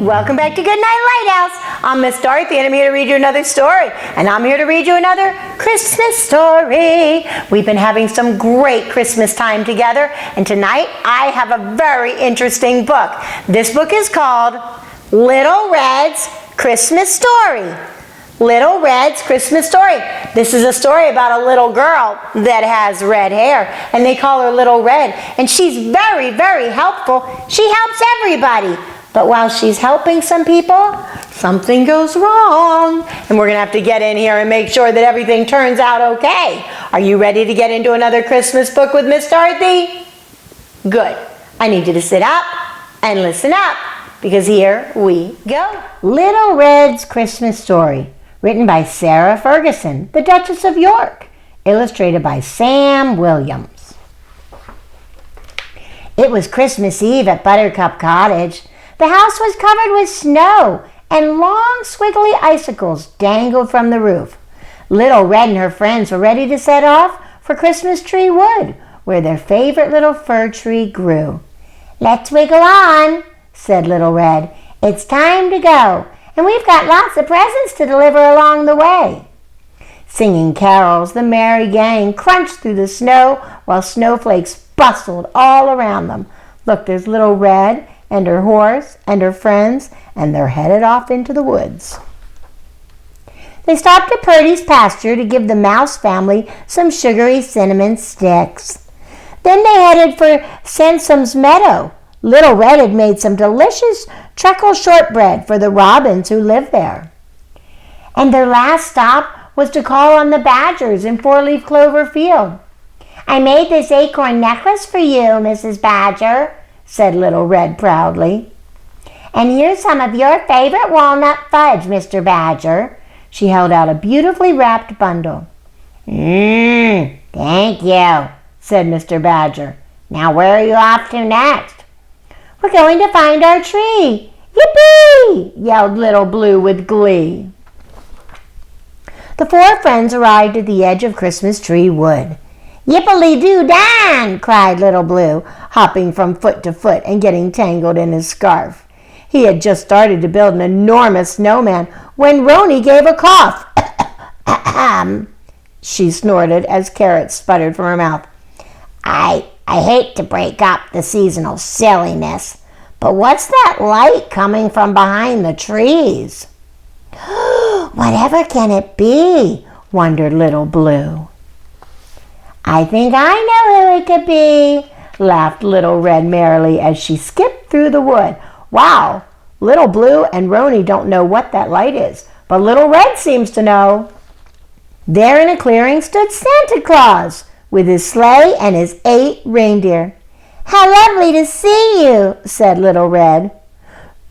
Welcome back to Goodnight Lighthouse. I'm Miss Dorothy and I'm here to read you another story. And I'm here to read you another Christmas story. We've been having some great Christmas time together. And tonight I have a very interesting book. This book is called Little Red's Christmas Story. Little Red's Christmas Story. This is a story about a little girl that has red hair, and they call her Little Red. And she's very, very helpful. She helps everybody. But while she's helping some people, something goes wrong. And we're going to have to get in here and make sure that everything turns out okay. Are you ready to get into another Christmas book with Miss Dorothy? Good. I need you to sit up and listen up, because here we go. Little Red's Christmas Story. Written by Sarah Ferguson, the Duchess of York. Illustrated by Sam Williams. It was Christmas Eve at Buttercup Cottage. The house was covered with snow, and long squiggly icicles dangled from the roof. Little Red and her friends were ready to set off for Christmas Tree Wood, where their favorite little fir tree grew. "Let's wiggle on," said Little Red. "It's time to go. And we've got lots of presents to deliver along the way." Singing carols, the merry gang crunched through the snow while snowflakes bustled all around them. Look, there's Little Red and her horse and her friends, and they're headed off into the woods. They stopped at Purdy's pasture to give the mouse family some sugary cinnamon sticks. Then they headed for Sansam's meadow. Little Red had made some delicious treacle shortbread for the robins who lived there. And their last stop was to call on the badgers in Four-Leaf Clover Field. "I made this acorn necklace for you, Mrs. Badger," said Little Red proudly. "And here's some of your favorite walnut fudge, Mr. Badger." She held out a beautifully wrapped bundle. Thank you," said Mr. Badger. "Now where are you off to next?" "We're going to find our tree." "Yippee!" yelled Little Blue with glee. The four friends arrived at the edge of Christmas Tree Wood. "Yippily-doo-dan!" cried Little Blue, hopping from foot to foot and getting tangled in his scarf. He had just started to build an enormous snowman when Roni gave a cough. She snorted as carrots sputtered from her mouth. I hate to break up the seasonal silliness, but what's that light coming from behind the trees?" "Whatever can it be?" wondered Little Blue. "I think I know who it could be," laughed Little Red merrily as she skipped through the wood. Wow, Little Blue and Roni don't know what that light is, but Little Red seems to know. There in a clearing stood Santa Claus with his sleigh and his 8 reindeer. "How lovely to see you," said Little Red.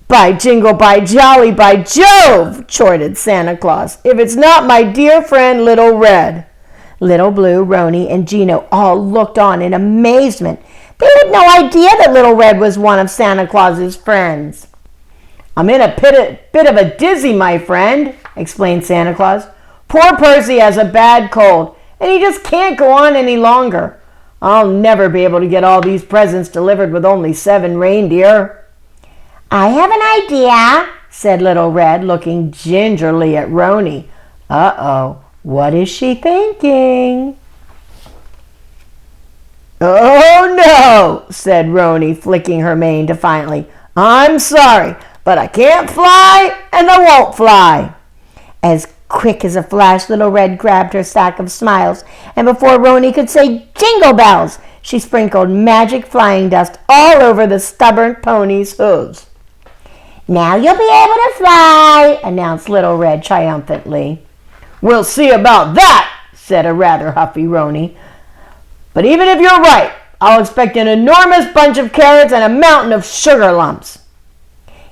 "By jingle, by jolly, by Jove," chortled Santa Claus, "if it's not my dear friend Little Red." Little Blue, Roni, and Gino all looked on in amazement. They had no idea that Little Red was one of Santa Claus's friends. "I'm in a bit of a dizzy, my friend," explained Santa Claus. "Poor Percy has a bad cold, and he just can't go on any longer. I'll never be able to get all these presents delivered with only 7 reindeer." "I have an idea," said Little Red, looking gingerly at Roni. Uh-oh, what is she thinking? "Oh, no," said Roni, flicking her mane defiantly. "I'm sorry, but I can't fly, and I won't fly." As quick as a flash, Little Red grabbed her sack of smiles, and before Roni could say jingle bells, she sprinkled magic flying dust all over the stubborn pony's hooves. "Now you'll be able to fly," announced Little Red triumphantly. "We'll see about that," said a rather huffy Roni. "But even if you're right, I'll expect an enormous bunch of carrots and a mountain of sugar lumps."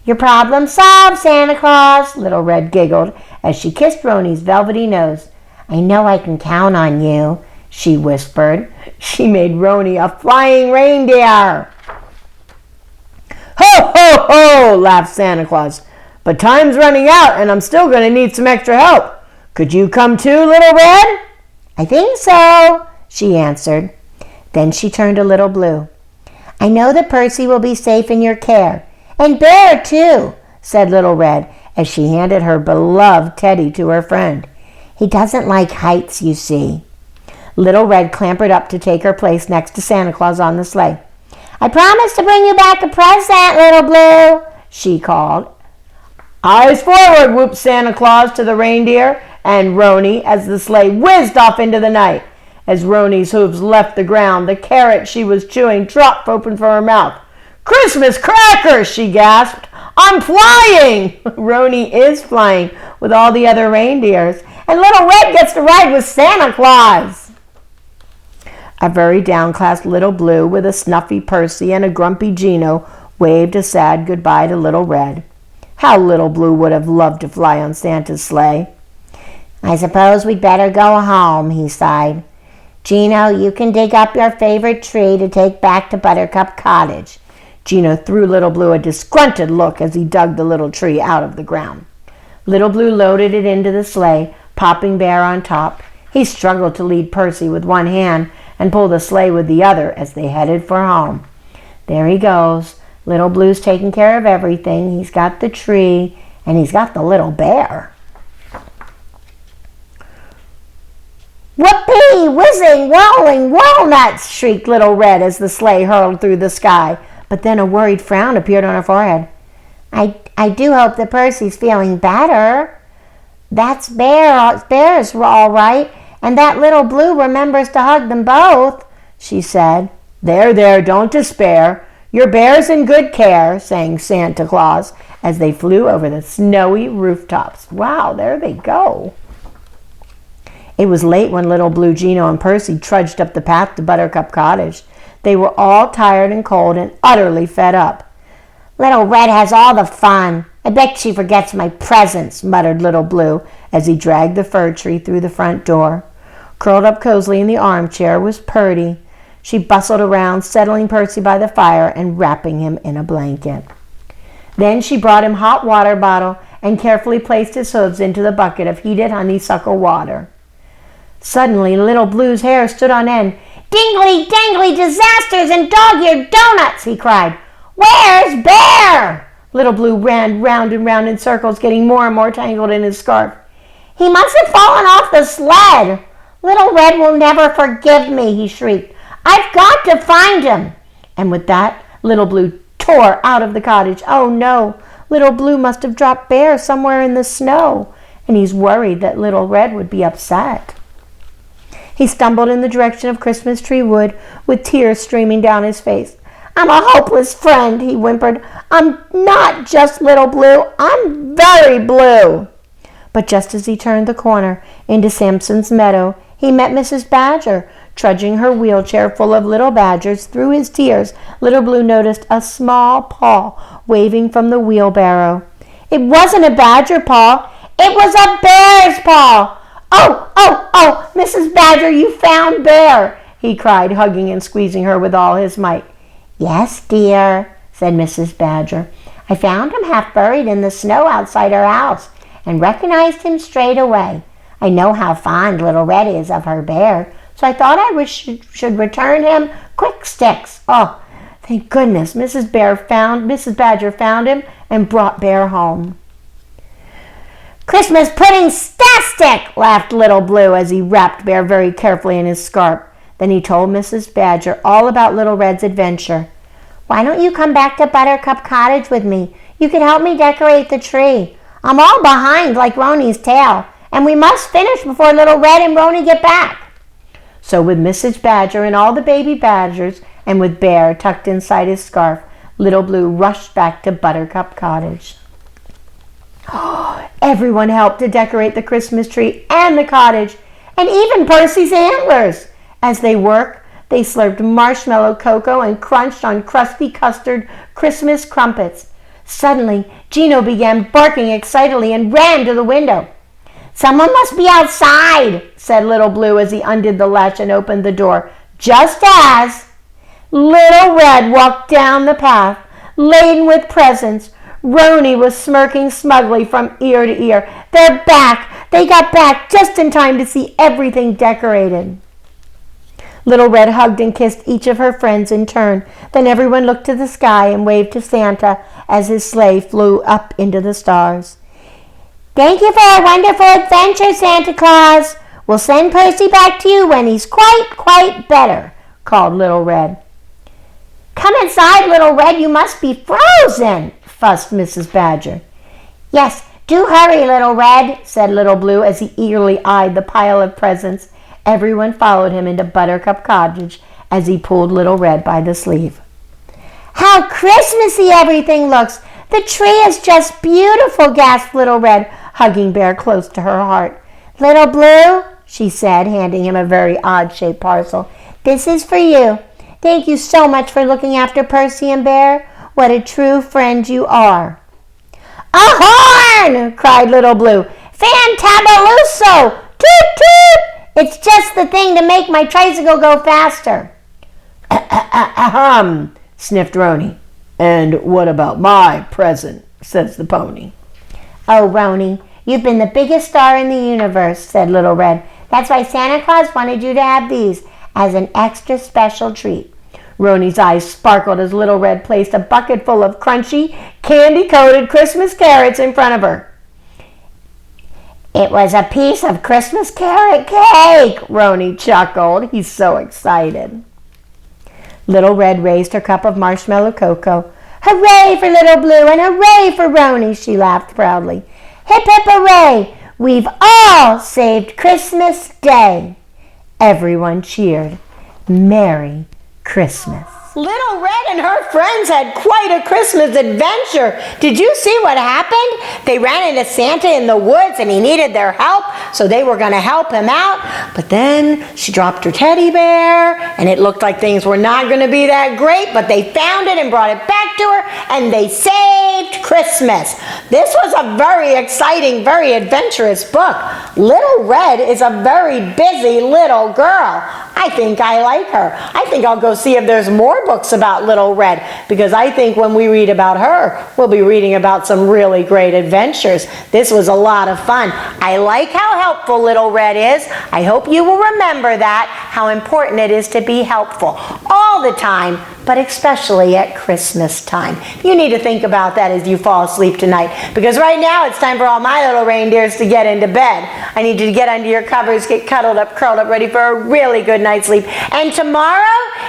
"Your problem solved, Santa Claus," Little Red giggled as she kissed Roni's velvety nose. "I know I can count on you," she whispered. She made Roni a flying reindeer. "Ho, ho, ho!" laughed Santa Claus. "But time's running out, and I'm still going to need some extra help. Could you come too, Little Red?" "I think so," she answered. Then she turned to Little Blue. "I know that Percy will be safe in your care, and Bear too. said Little Red as she handed her beloved teddy to her friend. "He doesn't like heights, you see." Little Red clambered up to take her place next to Santa Claus on the sleigh. "I promised to bring you back a present, Little Blue," she called. "Eyes forward," whooped Santa Claus to the reindeer and Roni as the sleigh whizzed off into the night. As Roni's hooves left the ground, the carrot she was chewing dropped open from her mouth. "Christmas crackers!" she gasped. "I'm flying!" Roni is flying with all the other reindeers, and Little Red gets to ride with Santa Claus. A very downcast Little Blue with a snuffy Percy and a grumpy Gino waved a sad goodbye to Little Red. How Little Blue would have loved to fly on Santa's sleigh. "I suppose we'd better go home," he sighed. "Gino, you can dig up your favorite tree to take back to Buttercup Cottage." Gino threw Little Blue a disgruntled look as he dug the little tree out of the ground. Little Blue loaded it into the sleigh, popping Bear on top. He struggled to lead Percy with one hand and pull the sleigh with the other as they headed for home. "There he goes. Little Blue's taking care of everything. He's got the tree, and he's got the little bear." "Whoopee! Whizzing! Whirling! Walnuts!" shrieked Little Red as the sleigh hurled through the sky. But then a worried frown appeared on her forehead. I do hope that Percy's feeling better. That's Bear's all right, and that Little Blue remembers to hug them both," she said. There, don't despair. Your bear's in good care," sang Santa Claus as they flew over the snowy rooftops. Wow, there they go. It was late when Little Blue, Gino, and Percy trudged up the path to Buttercup Cottage. They were all tired and cold and utterly fed up. "Little Red has all the fun. I bet she forgets my presents," muttered Little Blue as he dragged the fir tree through the front door. Curled up cozily in the armchair was Purdy. She bustled around, settling Percy by the fire and wrapping him in a blanket. Then she brought him hot water bottle and carefully placed his hooves into the bucket of heated honeysuckle water. Suddenly, Little Blue's hair stood on end. "Dingly, dangly, disasters and dog-eared donuts!" he cried. "Where's Bear?" Little Blue ran round and round in circles, getting more and more tangled in his scarf. "He must have fallen off the sled. Little Red will never forgive me," he shrieked. "I've got to find him." And with that, Little Blue tore out of the cottage. Oh no, Little Blue must have dropped Bear somewhere in the snow, and he's worried that Little Red would be upset. He stumbled in the direction of Christmas Tree Wood with tears streaming down his face. "I'm a hopeless friend," he whimpered. "I'm not just Little Blue, I'm very blue." But just as he turned the corner into Samson's meadow, he met Mrs. Badger. Trudging her wheelchair full of little badgers through his tears, Little Blue noticed a small paw waving from the wheelbarrow. It wasn't a badger paw, it was a bear's paw. Oh, Mrs. Badger, you found Bear," he cried, hugging and squeezing her with all his might. "Yes, dear," said Mrs. Badger. "I found him half buried in the snow outside our house and recognized him straight away. I know how fond Little Red is of her bear, so I thought I should return him quick sticks. Oh, thank goodness Mrs. Badger found him and brought Bear home." "Christmas pudding-stastic!" laughed Little Blue as he wrapped Bear very carefully in his scarf. Then he told Mrs. Badger all about Little Red's adventure. "Why don't you come back to Buttercup Cottage with me? You can help me decorate the tree. I'm all behind like Roni's tail, and we must finish before Little Red and Roni get back." So with Mrs. Badger and all the baby badgers, and with Bear tucked inside his scarf, Little Blue rushed back to Buttercup Cottage. Everyone helped to decorate the Christmas tree and the cottage, and even Percy's antlers. As they worked, they slurped marshmallow cocoa and crunched on crusty custard Christmas crumpets. Suddenly, Gino began barking excitedly and ran to the window. "Someone must be outside," said Little Blue as he undid the latch and opened the door, just as Little Red walked down the path, laden with presents. Roni was smirking smugly from ear to ear. "They're back! They got back just in time to see everything decorated." Little Red hugged and kissed each of her friends in turn. Then everyone looked to the sky and waved to Santa as his sleigh flew up into the stars. "Thank you for a wonderful adventure, Santa Claus. We'll send Percy back to you when he's quite better," called Little Red. "Come inside, Little Red. You must be frozen," fussed Mrs. Badger. "Yes, do hurry, Little Red," said Little Blue as he eagerly eyed the pile of presents. Everyone followed him into Buttercup Cottage as he pulled Little Red by the sleeve. "How Christmassy everything looks! The tree is just beautiful," gasped Little Red, hugging Bear close to her heart. "Little Blue," she said, handing him a very odd-shaped parcel, "this is for you. Thank you so much for looking after Percy and Bear. What a true friend you are." "A horn!" cried Little Blue. "Fantabaluso! Toot toot! It's just the thing to make my tricycle go faster." Ahem, sniffed Roni. "And what about my present?" says the pony. "Oh, Roni, you've been the biggest star in the universe," said Little Red. "That's why Santa Claus wanted you to have these as an extra special treat." Roni's eyes sparkled as Little Red placed a bucket full of crunchy, candy-coated Christmas carrots in front of her. "It was a piece of Christmas carrot cake," Roni chuckled. He's so excited. Little Red raised her cup of marshmallow cocoa. "Hooray for Little Blue and hooray for Roni," she laughed proudly. "Hip, hip, hooray! We've all saved Christmas Day." Everyone cheered. Merry Christmas. Little Red and her friends had quite a Christmas adventure. Did you see what happened? They ran into Santa in the woods and he needed their help, so they were going to help him out. But then she dropped her teddy bear and it looked like things were not going to be that great, but they found it and brought it back to her and they saved Christmas. This was a very exciting, very adventurous book. Little Red is a very busy little girl. I think I like her. I think I'll go see if there's more books about Little Red, because I think when we read about her, we'll be reading about some really great adventures. This was a lot of fun. I like how helpful Little Red is. I hope you will remember that, how important it is to be helpful all the time, but especially at Christmas time. You need to think about that as you fall asleep tonight, because right now it's time for all my little reindeers to get into bed. I need you to get under your covers, get cuddled up, curled up, ready for a really good night's sleep. And tomorrow,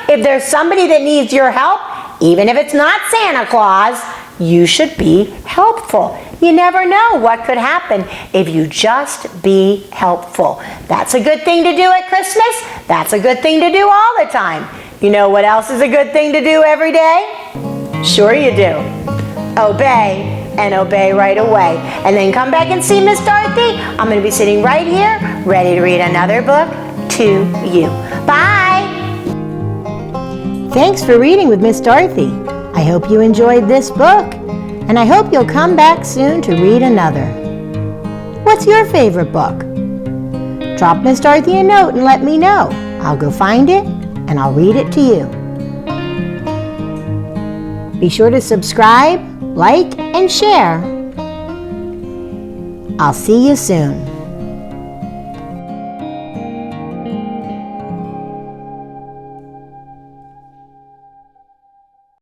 if there's somebody that needs your help, even if it's not Santa Claus, you should be helpful. You never know what could happen if you just be helpful. That's a good thing to do at Christmas. That's a good thing to do all the time. You know what else is a good thing to do every day? Sure you do. Obey, and obey right away. And then come back and see Miss Dorothy. I'm going to be sitting right here, ready to read another book to you. Bye! Thanks for reading with Miss Dorothy. I hope you enjoyed this book, and I hope you'll come back soon to read another. What's your favorite book? Drop Miss Dorothy a note and let me know. I'll go find it, and I'll read it to you. Be sure to subscribe, like, and share. I'll see you soon.